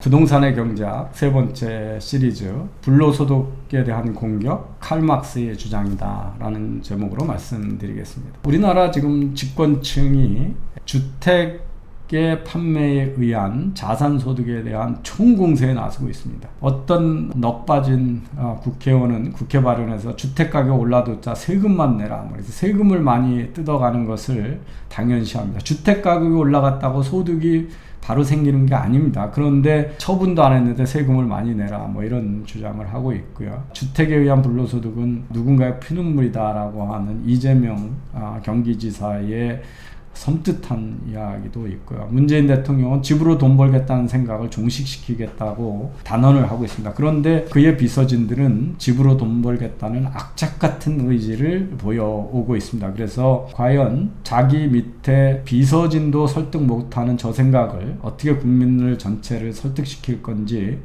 부동산의 경제학 세 번째 시리즈 불로소득에 대한 공격 칼 막스의 주장이다 라는 제목으로 말씀드리겠습니다. 우리나라 지금 집권층이 주택의 판매에 의한 자산소득에 대한 총공세에 나서고 있습니다. 어떤 넉빠진 국회의원은 국회 발언에서 주택가격 올라도자 세금만 내라, 그래서 세금을 많이 뜯어가는 것을 당연시합니다. 주택가격이 올라갔다고 소득이 바로 생기는 게 아닙니다. 그런데 처분도 안 했는데 세금을 많이 내라, 이런 주장을 하고 있고요. 주택에 의한 불로소득은 누군가의 피눈물이다라고 하는 이재명 경기지사의 섬뜩한 이야기도 있고요. 문재인 대통령은 집으로 돈 벌겠다는 생각을 종식시키겠다고 단언을 하고 있습니다. 그런데 그의 비서진들은 집으로 돈 벌겠다는 악착 같은 의지를 보여오고 있습니다. 그래서 과연 자기 밑에 비서진도 설득 못하는 저 생각을 어떻게 국민을 전체를 설득시킬 건지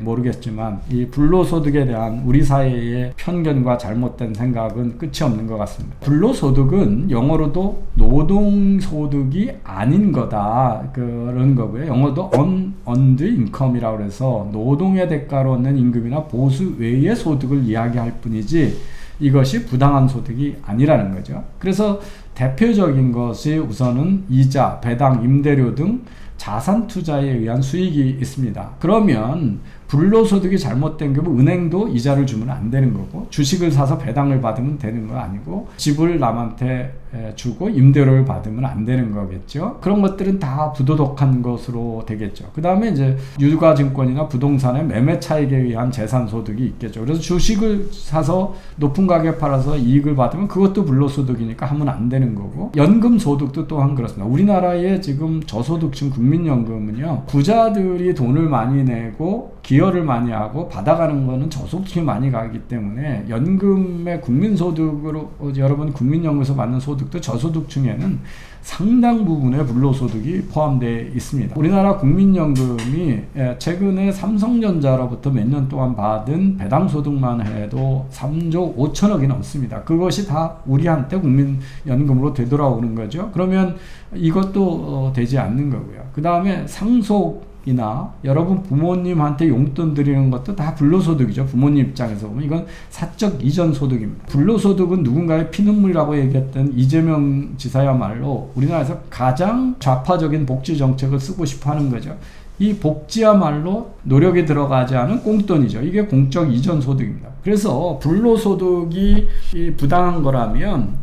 모르겠지만, 이 불로소득에 대한 우리 사회의 편견과 잘못된 생각은 끝이 없는 것 같습니다. 불로소득은 영어로도 노동소득이 아닌 거다, 그런 거고요. 영어도 unearned income이라고 해서 노동의 대가로 얻는 임금이나 보수 외의 소득을 이야기할 뿐이지 이것이 부당한 소득이 아니라는 거죠. 그래서 대표적인 것이 우선은 이자, 배당, 임대료 등 자산 투자에 의한 수익이 있습니다. 그러면 불로소득이 잘못된 경우 은행도 이자를 주면 안 되는 거고, 주식을 사서 배당을 받으면 되는 거 아니고, 집을 남한테 주고 임대료를 받으면 안 되는 거겠죠. 그런 것들은 다 부도덕한 것으로 되겠죠. 그 다음에 이제 유가증권이나 부동산의 매매 차익에 의한 재산 소득이 있겠죠. 그래서 주식을 사서 높은 가격에 팔아서 이익을 받으면 그것도 불로소득이니까 하면 안 되는 거고, 연금 소득도 또한 그렇습니다. 우리나라의 지금 저소득층 국민연금은요, 부자들이 돈을 많이 내고 기여를 많이 하고 받아가는 거는 저소득층이 많이 가기 때문에 연금의 국민소득으로, 여러분 국민연금에서 받는 소득도 저소득층에는 상당 부분의 불로소득이 포함되어 있습니다. 우리나라 국민연금이 최근에 삼성전자로부터 몇 년 동안 받은 배당소득만 해도 3조 5천억이 넘습니다. 그것이 다 우리한테 국민연금으로 되돌아오는 거죠. 그러면 이것도 되지 않는 거고요. 그 다음에 상속이나 여러분 부모님한테 용돈 드리는 것도 다 불로소득이죠. 부모님 입장에서 보면 이건 사적 이전 소득입니다. 불로소득은 누군가의 피눈물이라고 얘기했던 이재명 지사야말로 우리나라에서 가장 좌파적인 복지 정책을 쓰고 싶어 하는 거죠. 이 복지야말로 노력이 들어가지 않은 꽁돈이죠. 이게 공적 이전 소득입니다. 그래서 불로소득이 부당한 거라면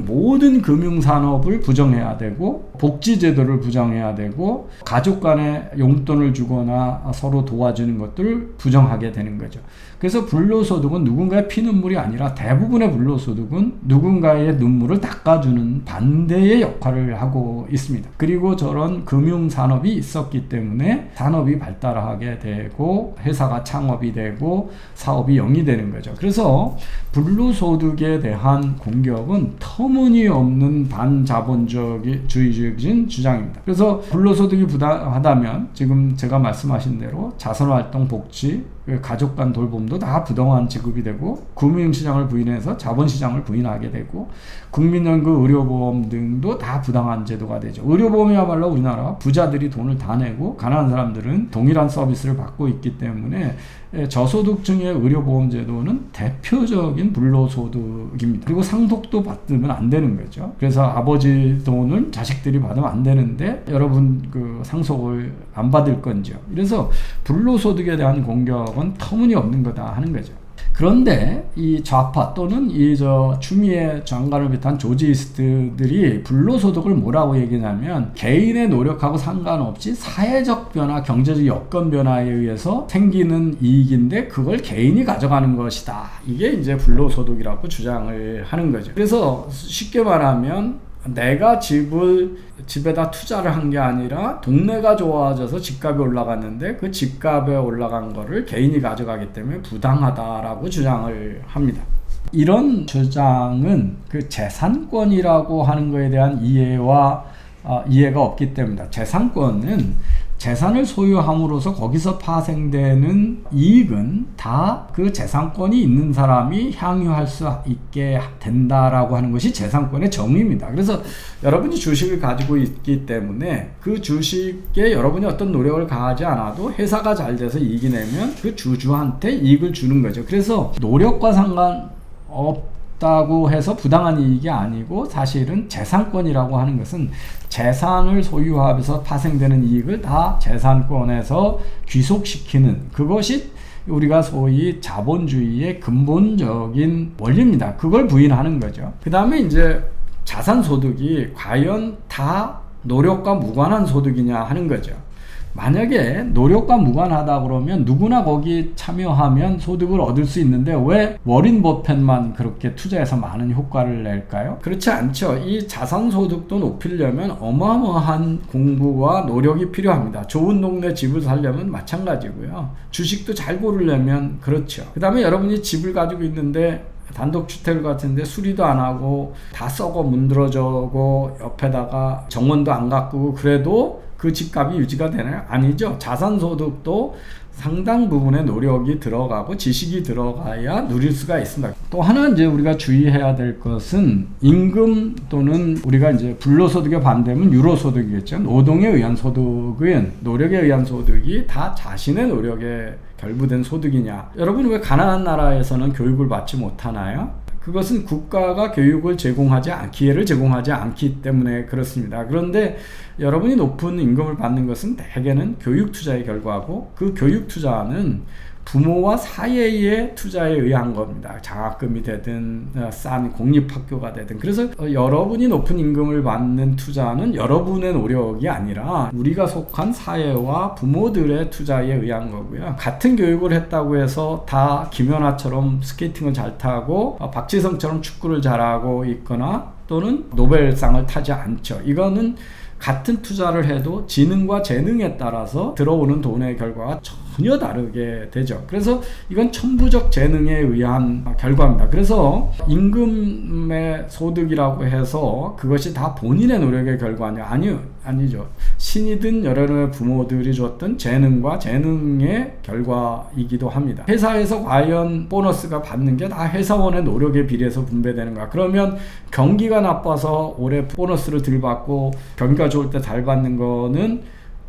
모든 금융산업을 부정해야 되고, 복지제도를 부정해야 되고, 가족 간에 용돈을 주거나 서로 도와주는 것들을 부정하게 되는 거죠. 그래서 불로소득은 누군가의 피눈물이 아니라 대부분의 불로소득은 누군가의 눈물을 닦아주는 반대의 역할을 하고 있습니다. 그리고 저런 금융산업이 있었기 때문에 산업이 발달하게 되고 회사가 창업이 되고 사업이 영위되는 거죠. 그래서 불로소득에 대한 공격은 터무니없는 반자본주의적인 주장입니다. 그래서 불로소득이 부당하다면 지금 제가 말씀하신 대로 자선활동, 복지, 가족 간 돌봄도 다 부당한 지급이 되고, 금융시장을 부인해서 자본시장을 부인하게 되고, 국민연금, 의료보험 등도 다 부당한 제도가 되죠. 의료보험이야말로 우리나라 부자들이 돈을 다 내고 가난한 사람들은 동일한 서비스를 받고 있기 때문에 저소득층의 의료보험 제도는 대표적인 불로소득입니다. 그리고 상속도 받으면 안 되는 거죠. 그래서 아버지 돈을 자식들이 받으면 안 되는데 여러분 그 상속을 안 받을 건지요. 그래서 불로소득에 대한 공격은 터무니없는 거다 하는 거죠. 그런데 이 좌파 또는 추미애 장관을 비롯한 조지이스트들이 불로소득을 뭐라고 얘기하냐면, 개인의 노력하고 상관없이 사회적 변화, 경제적 여건 변화에 의해서 생기는 이익인데 그걸 개인이 가져가는 것이다. 이게 이제 불로소득이라고 주장을 하는 거죠. 그래서 쉽게 말하면 내가 집에다 투자를 한 게 아니라 동네가 좋아져서 집값이 올라갔는데 그 집값에 올라간 거를 개인이 가져가기 때문에 부당하다라고 주장을 합니다. 이런 주장은 그 재산권이라고 하는 거에 대한 이해가 없기 때문이다. 재산권은 재산을 소유함으로써 거기서 파생되는 이익은 다 그 재산권이 있는 사람이 향유할 수 있게 된다라고 하는 것이 재산권의 정의입니다. 그래서 여러분이 주식을 가지고 있기 때문에 그 주식에 여러분이 어떤 노력을 가하지 않아도 회사가 잘 돼서 이익이 내면 그 주주한테 이익을 주는 거죠. 그래서 노력과 상관없다고 해서 부당한 이익이 아니고 사실은 재산권이라고 하는 것은 재산을 소유하면서 파생되는 이익을 다 재산권에서 귀속시키는 그것이 우리가 소위 자본주의의 근본적인 원리입니다. 그걸 부인하는 거죠. 그 다음에 이제 자산소득이 과연 다 노력과 무관한 소득이냐 하는 거죠. 만약에 노력과 무관하다 그러면 누구나 거기 참여하면 소득을 얻을 수 있는데 왜 워린 버핏만 그렇게 투자해서 많은 효과를 낼까요? 그렇지 않죠. 이 자산소득도 높이려면 어마어마한 공부와 노력이 필요합니다. 좋은 동네 집을 살려면 마찬가지고요. 주식도 잘 고르려면 그렇죠. 그 다음에 여러분이 집을 가지고 있는데 단독주택 같은데 수리도 안 하고 다 썩어 문드러져고 옆에다가 정원도 안 가꾸고 그래도 그 집값이 유지가 되나요? 아니죠. 자산소득도 상당 부분의 노력이 들어가고 지식이 들어가야 누릴 수가 있습니다. 또 하나 이제 우리가 주의해야 될 것은 임금 또는 우리가 이제 불로소득의 반대면 유로소득이겠죠. 노동에 의한 소득은 노력에 의한 소득이 다 자신의 노력에 결부된 소득이냐. 여러분 왜 가난한 나라에서는 교육을 받지 못하나요? 그것은 국가가 교육을 기회를 제공하지 않기 때문에 그렇습니다. 그런데 여러분이 높은 임금을 받는 것은 대개는 교육 투자의 결과고 그 교육 투자는 부모와 사회의 투자에 의한 겁니다. 장학금이 되든 싼 공립학교가 되든. 그래서 여러분이 높은 임금을 받는 투자는 여러분의 노력이 아니라 우리가 속한 사회와 부모들의 투자에 의한 거고요. 같은 교육을 했다고 해서 다 김연아처럼 스케이팅을 잘 타고 박지성처럼 축구를 잘하고 있거나 또는 노벨상을 타지 않죠. 이거는 같은 투자를 해도 지능과 재능에 따라서 들어오는 돈의 결과가 전혀 다르게 되죠. 그래서 이건 천부적 재능에 의한 결과입니다. 그래서 임금의 소득이라고 해서 그것이 다 본인의 노력의 결과냐? 아니죠. 신이 든 여러분의 부모들이 줬던 재능과 재능의 결과이기도 합니다. 회사에서 과연 보너스가 받는 게 다 회사원의 노력에 비례해서 분배되는가? 그러면 경기가 나빠서 올해 보너스를 덜 받고 경기가 좋을 때 잘 받는 거는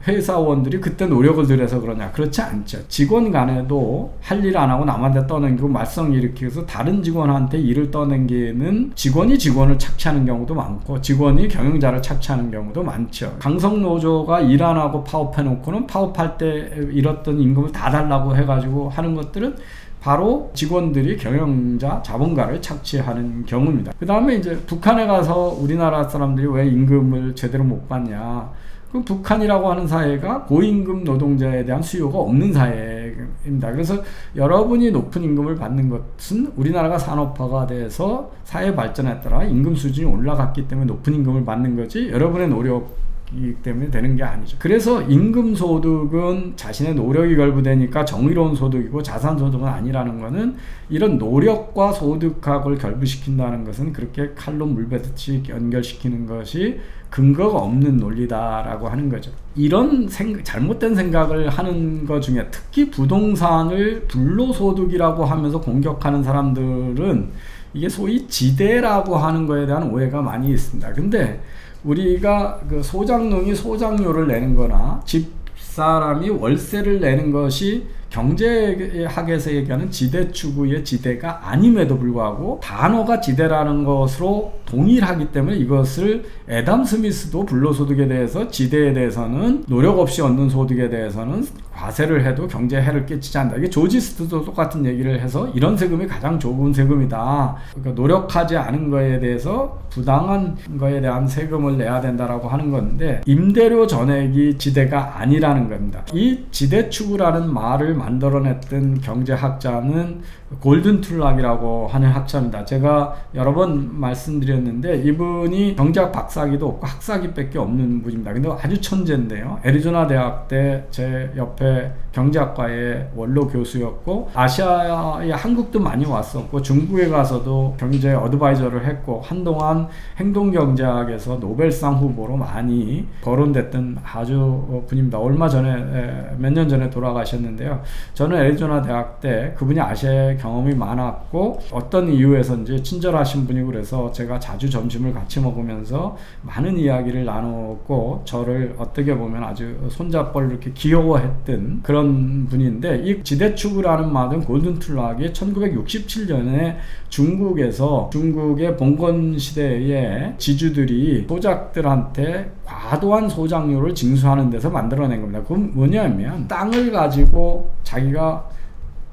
회사원들이 그때 노력을 들여서 그러냐? 그렇지 않죠. 직원 간에도 할 일 안 하고 남한테 떠넘기고 말썽 일으키면서 다른 직원한테 일을 떠넘기는 직원이 직원을 착취하는 경우도 많고 직원이 경영자를 착취하는 경우도 많죠. 강성노조가 일 안 하고 파업해놓고는 파업할 때 잃었던 임금을 다 달라고 해가지고 하는 것들은 바로 직원들이 경영자, 자본가를 착취하는 경우입니다. 그 다음에 이제 북한에 가서 우리나라 사람들이 왜 임금을 제대로 못 받냐? 그럼 북한이라고 하는 사회가 고임금 노동자에 대한 수요가 없는 사회입니다. 그래서 여러분이 높은 임금을 받는 것은 우리나라가 산업화가 돼서 사회 발전에 따라 임금 수준이 올라갔기 때문에 높은 임금을 받는 거지 여러분의 노력이기 때문에 되는 게 아니죠. 그래서 임금 소득은 자신의 노력이 결부되니까 정의로운 소득이고 자산 소득은 아니라는 것은 이런 노력과 소득학을 결부시킨다는 것은 그렇게 칼로 물베듯이 연결시키는 것이 근거가 없는 논리다라고 하는 거죠. 이런 잘못된 생각을 하는 것 중에 특히 부동산을 불로소득이라고 하면서 공격하는 사람들은 이게 소위 지대라고 하는 거에 대한 오해가 많이 있습니다. 근데 우리가 그 소장농이 소장료를 내는 거나 집사람이 월세를 내는 것이 경제학에서 얘기하는 지대 추구의 지대가 아님에도 불구하고 단어가 지대라는 것으로 동일하기 때문에 이것을 애담 스미스도 불로소득에 대해서 지대에 대해서는 노력 없이 얻는 소득에 대해서는 과세를 해도 경제에 해를 끼치지 않는다. 이게 조지스트도 똑같은 얘기를 해서 이런 세금이 가장 좋은 세금이다. 그러니까 노력하지 않은 거에 대해서 부당한 거에 대한 세금을 내야 된다라고 하는 건데 임대료 전액이 지대가 아니라는 겁니다. 이 지대 추구라는 말을 만들어냈던 경제학자는 골든 툴락이라고 하는 학자입니다. 제가 여러 번 말씀드렸는데 이분이 경제학 박사기도 없고 학사기밖에 없는 분입니다. 근데 아주 천재인데요. 애리조나 대학 때 제 옆에 경제학과의 원로 교수였고 아시아에 한국도 많이 왔었고 중국에 가서도 경제 어드바이저를 했고 한동안 행동경제학에서 노벨상 후보로 많이 거론됐던 아주 분입니다. 얼마 전에 몇 년 전에 돌아가셨는데요. 저는 애리조나 대학 때 그분이 아시아에 경험이 많았고 어떤 이유에서인지 친절하신 분이고 그래서 제가 자주 점심을 같이 먹으면서 많은 이야기를 나누고 저를 어떻게 보면 아주 손잡고 이렇게 귀여워했던 그런 분인데 이 지대추구라는 말은 골든 툴락이 1967년에 중국의 봉건 시대에 지주들이 소작들한테 과도한 소작료를 징수하는 데서 만들어낸 겁니다. 그건 뭐냐면 땅을 가지고 자기가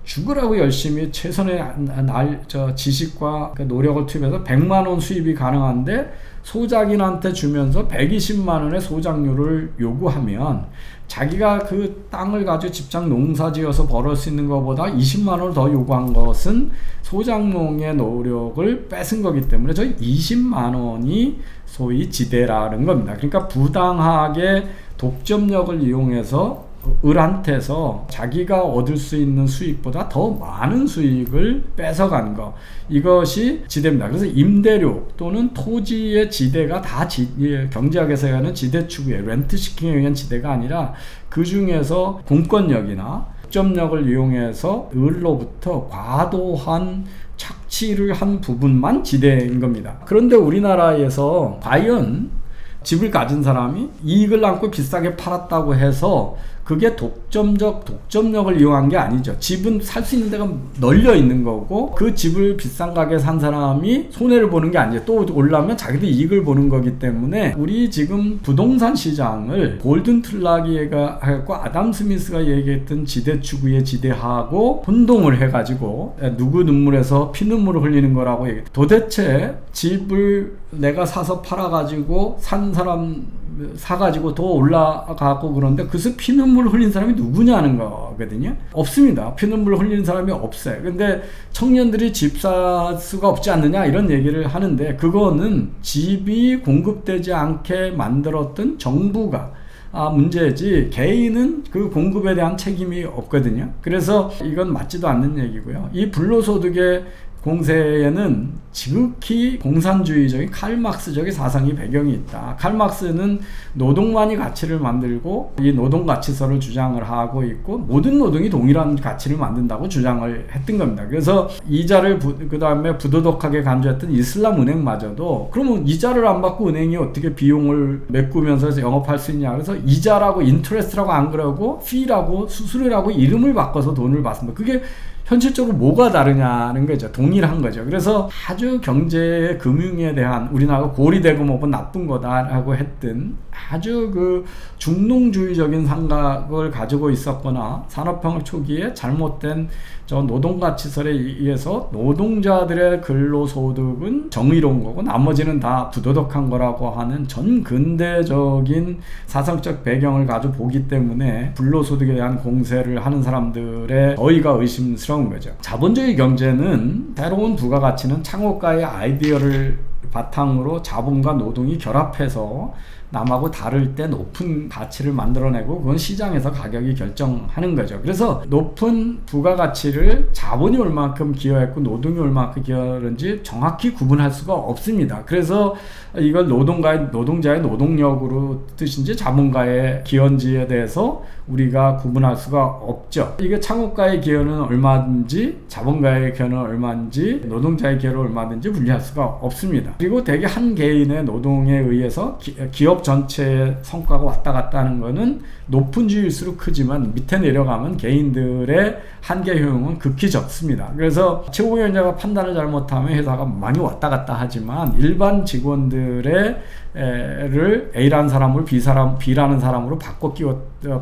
죽으라고 열심히 최선의 지식과 노력을 투입해서 100만 원 수입이 가능한데 소작인한테 주면서 120만 원의 소작료를 요구하면 자기가 그 땅을 가지고 집장 농사 지어서 벌을 수 있는 것보다 20만 원을 더 요구한 것은 소작농의 노력을 뺏은 거기 때문에 저 20만 원이 소위 지대라는 겁니다. 그러니까 부당하게 독점력을 이용해서 을한테서 자기가 얻을 수 있는 수익보다 더 많은 수익을 뺏어간 거, 이것이 지대입니다. 그래서 임대료 또는 토지의 지대가 다 경제학에서 하는 지대추구예요. 렌트시킹에 의한 지대가 아니라 그 중에서 공권력이나 독점력을 이용해서 을로부터 과도한 착취를 한 부분만 지대인 겁니다. 그런데 우리나라에서 과연 집을 가진 사람이 이익을 남고 비싸게 팔았다고 해서 그게 독점력을 이용한 게 아니죠. 집은 살 수 있는 데가 널려 있는 거고 그 집을 비싼 가게에 산 사람이 손해를 보는 게 아니죠. 또 올라오면 자기도 이익을 보는 거기 때문에 우리 지금 부동산 시장을 골든 툴락이가 하고 아담 스미스가 얘기했던 지대추구의 지대하고 혼동을 해가지고 누구 눈물에서 피눈물을 흘리는 거라고 얘기해요. 도대체 집을 내가 사서 팔아가지고 산 사람 사가지고 더 올라가고 그런데 그래서 피눈물을 흘린 사람이 누구냐는 거거든요. 없습니다. 피눈물을 흘리는 사람이 없어요. 근데 청년들이 집 살 수가 없지 않느냐 이런 얘기를 하는데 그거는 집이 공급되지 않게 만들었던 정부가 문제지 개인은 그 공급에 대한 책임이 없거든요. 그래서 이건 맞지도 않는 얘기고요. 이 불로소득의 공세에는 지극히 공산주의적인 칼막스적인 사상이 배경이 있다. 칼막스는 노동만이 가치를 만들고 이 노동가치서를 주장을 하고 있고 모든 노동이 동일한 가치를 만든다고 주장을 했던 겁니다. 그래서 이자를 그 다음에 부도덕하게 간주했던 이슬람 은행마저도 그러면 이자를 안 받고 은행이 어떻게 비용을 메꾸면서 영업할 수 있냐. 그래서 이자라고 인트레스트라고 안 그러고 피라고 수수료라고 이름을 바꿔서 돈을 받습니다. 그게 현실적으로 뭐가 다르냐는 거죠. 동일한 거죠. 그래서 아주 경제, 금융에 대한 우리나라가 고리되고 뭐고 나쁜 거다라고 했던 아주 그 중농주의적인 생각을 가지고 있었거나 산업혁명 초기에 잘못된 저 노동가치설에 의해서 노동자들의 근로소득은 정의로운 거고 나머지는 다 부도덕한 거라고 하는 전 근대적인 사상적 배경을 가지고 보기 때문에 불로소득에 대한 공세를 하는 사람들의 어이가 의심스러운 거죠. 자본주의 경제는 새로운 부가가치는 창업가의 아이디어를 바탕으로 자본과 노동이 결합해서 남하고 다를 때 높은 가치를 만들어내고 그건 시장에서 가격이 결정하는 거죠. 그래서 높은 부가가치를 자본이 얼마만큼 기여했고 노동이 얼마만큼 기여했는지 정확히 구분할 수가 없습니다. 그래서 이걸 노동자의 노동력으로 뜻인지 자본가의 기여인지에 대해서 우리가 구분할 수가 없죠. 이게 창업가의 기여는 얼마든지 자본가의 기여는 얼마인지 노동자의 기여는 얼마든지 분리할 수가 없습니다. 그리고 대개 한 개인의 노동에 의해서 기업 전체의 성과가 왔다 갔다 하는 거는 높은 주일수록 크지만 밑에 내려가면 개인들의 한계 효용은 극히 적습니다. 그래서 최고위원자가 판단을 잘못하면 회사가 많이 왔다 갔다 하지만 일반 직원들의 를 A라는 사람을 B라는 사람으로 바꿔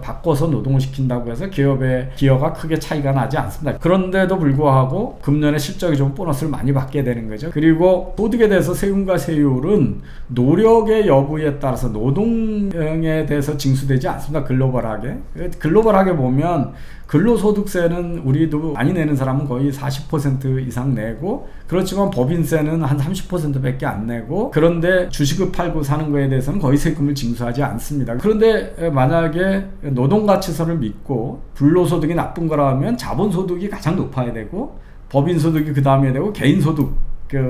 바꿔서 노동을 시킨다고 해서 기여가 크게 차이가 나지 않습니다. 그런데도 불구하고 금년에 실적이 좀 보너스를 많이 받게 되는 거죠. 그리고 소득에 대해서 세금과 세율은 노력의 여부에 따라서 노동에 대해서 징수되지 않습니다. 글로벌하게 보면 근로소득세는 우리도 많이 내는 사람은 거의 40% 이상 내고, 그렇지만 법인세는 한 30% 밖에 안 내고, 그런데 주식을 팔고 사는 거에 대해서는 거의 세금을 징수하지 않습니다. 그런데 만약에 노동가치선을 믿고 불로소득이 나쁜 거라면 자본소득이 가장 높아야 되고, 법인소득이 그 다음에 되고,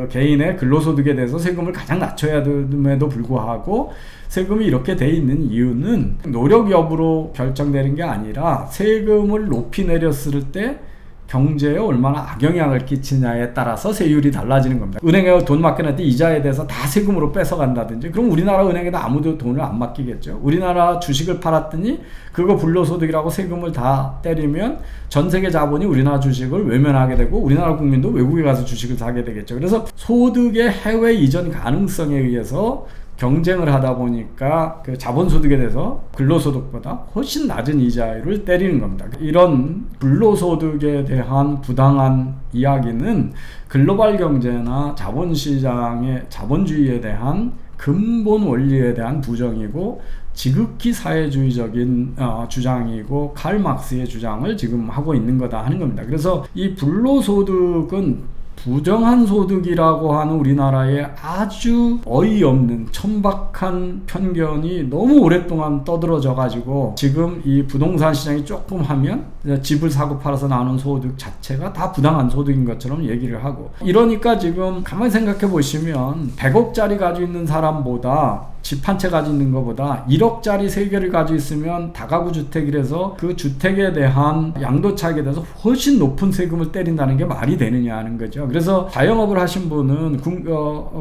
개인의 근로소득에 대해서 세금을 가장 낮춰야 됨에도 불구하고 세금이 이렇게 돼 있는 이유는 노력 여부로 결정되는 게 아니라 세금을 높이 내렸을 때 경제에 얼마나 악영향을 끼치냐에 따라서 세율이 달라지는 겁니다. 은행에 돈 맡겨놨을 때 이자에 대해서 다 세금으로 뺏어간다든지, 그럼 우리나라 은행에도 아무도 돈을 안 맡기겠죠. 우리나라 주식을 팔았더니 그거 불로소득이라고 세금을 다 때리면 전 세계 자본이 우리나라 주식을 외면하게 되고 우리나라 국민도 외국에 가서 주식을 사게 되겠죠. 그래서 소득의 해외 이전 가능성에 의해서 경쟁을 하다 보니까 그 자본소득에 대해서 근로소득보다 훨씬 낮은 이자율을 때리는 겁니다. 이런 근로소득에 대한 부당한 이야기는 글로벌 경제나 자본시장의 자본주의에 대한 근본 원리에 대한 부정이고 지극히 사회주의적인 주장이고 칼 막스의 주장을 지금 하고 있는 거다 하는 겁니다. 그래서 이 불로소득은 부정한 소득이라고 하는 우리나라의 아주 어이없는 천박한 편견이 너무 오랫동안 떠들어져 가지고 지금 이 부동산 시장이 조금 하면 집을 사고 팔아서 나오는 소득 자체가 다 부당한 소득인 것처럼 얘기를 하고, 이러니까 지금 가만히 생각해 보시면 100억짜리 가지고 있는 사람보다 집 한 채 가지고 있는 것보다 1억짜리 3개를 가지고 있으면 다가구 주택이라서 그 주택에 대한 양도차익에 대해서 훨씬 높은 세금을 때린다는 게 말이 되느냐 하는 거죠. 그래서 자영업을 하신 분은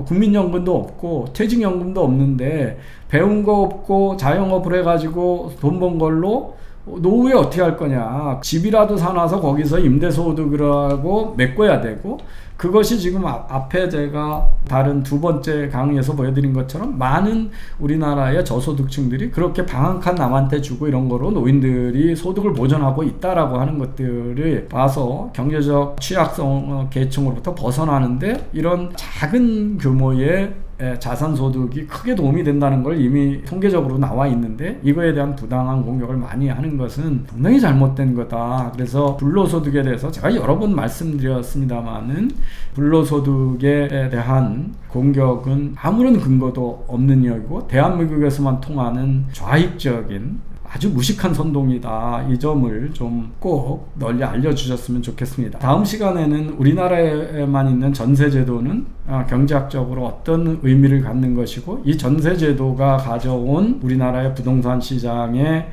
국민연금도 없고 퇴직연금도 없는데 배운 거 없고 자영업을 해가지고 돈 번 걸로 노후에 어떻게 할 거냐. 집이라도 사놔서 거기서 임대소득을 하고 메꿔야 되고, 그것이 지금 앞에 제가 다른 두 번째 강의에서 보여드린 것처럼 많은 우리나라의 저소득층들이 그렇게 방 한 칸 남한테 주고 이런 거로 노인들이 소득을 보전하고 있다라고 하는 것들을 봐서 경제적 취약성 계층으로부터 벗어나는데 이런 작은 규모의 자산소득이 크게 도움이 된다는 걸 이미 통계적으로 나와 있는데, 이거에 대한 부당한 공격을 많이 하는 것은 분명히 잘못된 거다. 그래서 불로소득에 대해서 제가 여러 번 말씀드렸습니다만은 불로소득에 대한 공격은 아무런 근거도 없는 이야기고 대한민국에서만 통하는 좌익적인 아주 무식한 선동이다. 이 점을 좀 꼭 널리 알려주셨으면 좋겠습니다. 다음 시간에는 우리나라에만 있는 전세제도는 경제학적으로 어떤 의미를 갖는 것이고, 이 전세제도가 가져온 우리나라의 부동산 시장의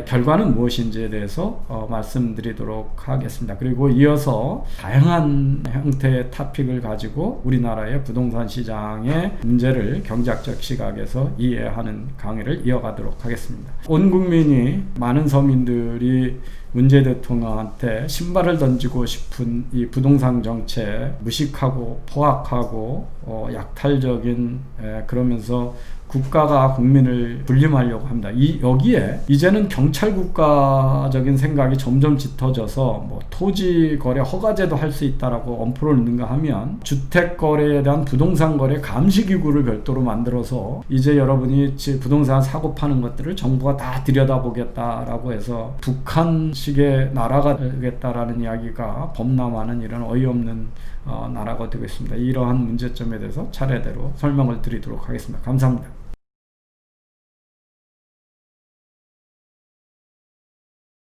결과는 무엇인지에 대해서 말씀드리도록 하겠습니다. 그리고 이어서 다양한 형태의 토픽을 가지고 우리나라의 부동산 시장의 문제를 경제학적 시각에서 이해하는 강의를 이어가도록 하겠습니다. 온 국민이, 많은 서민들이 문재인 대통령한테 신발을 던지고 싶은 이 부동산 정책, 무식하고 포악하고 약탈적인, 그러면서 국가가 국민을 불림하려고 합니다. 여기에 이제는 경찰 국가적인 생각이 점점 짙어져서 뭐 토지 거래 허가제도 할 수 있다라고 엄포를 넣는가 하면 주택 거래에 대한 부동산 거래 감시 기구를 별도로 만들어서 이제 여러분이 부동산 사고 파는 것들을 정부가 다 들여다보겠다라고 해서 북한식의 나라가 되겠다라는 이야기가 범람하는 이런 어이없는 나라가 되고 있습니다. 이러한 문제점에 대해서 차례대로 설명을 드리도록 하겠습니다. 감사합니다.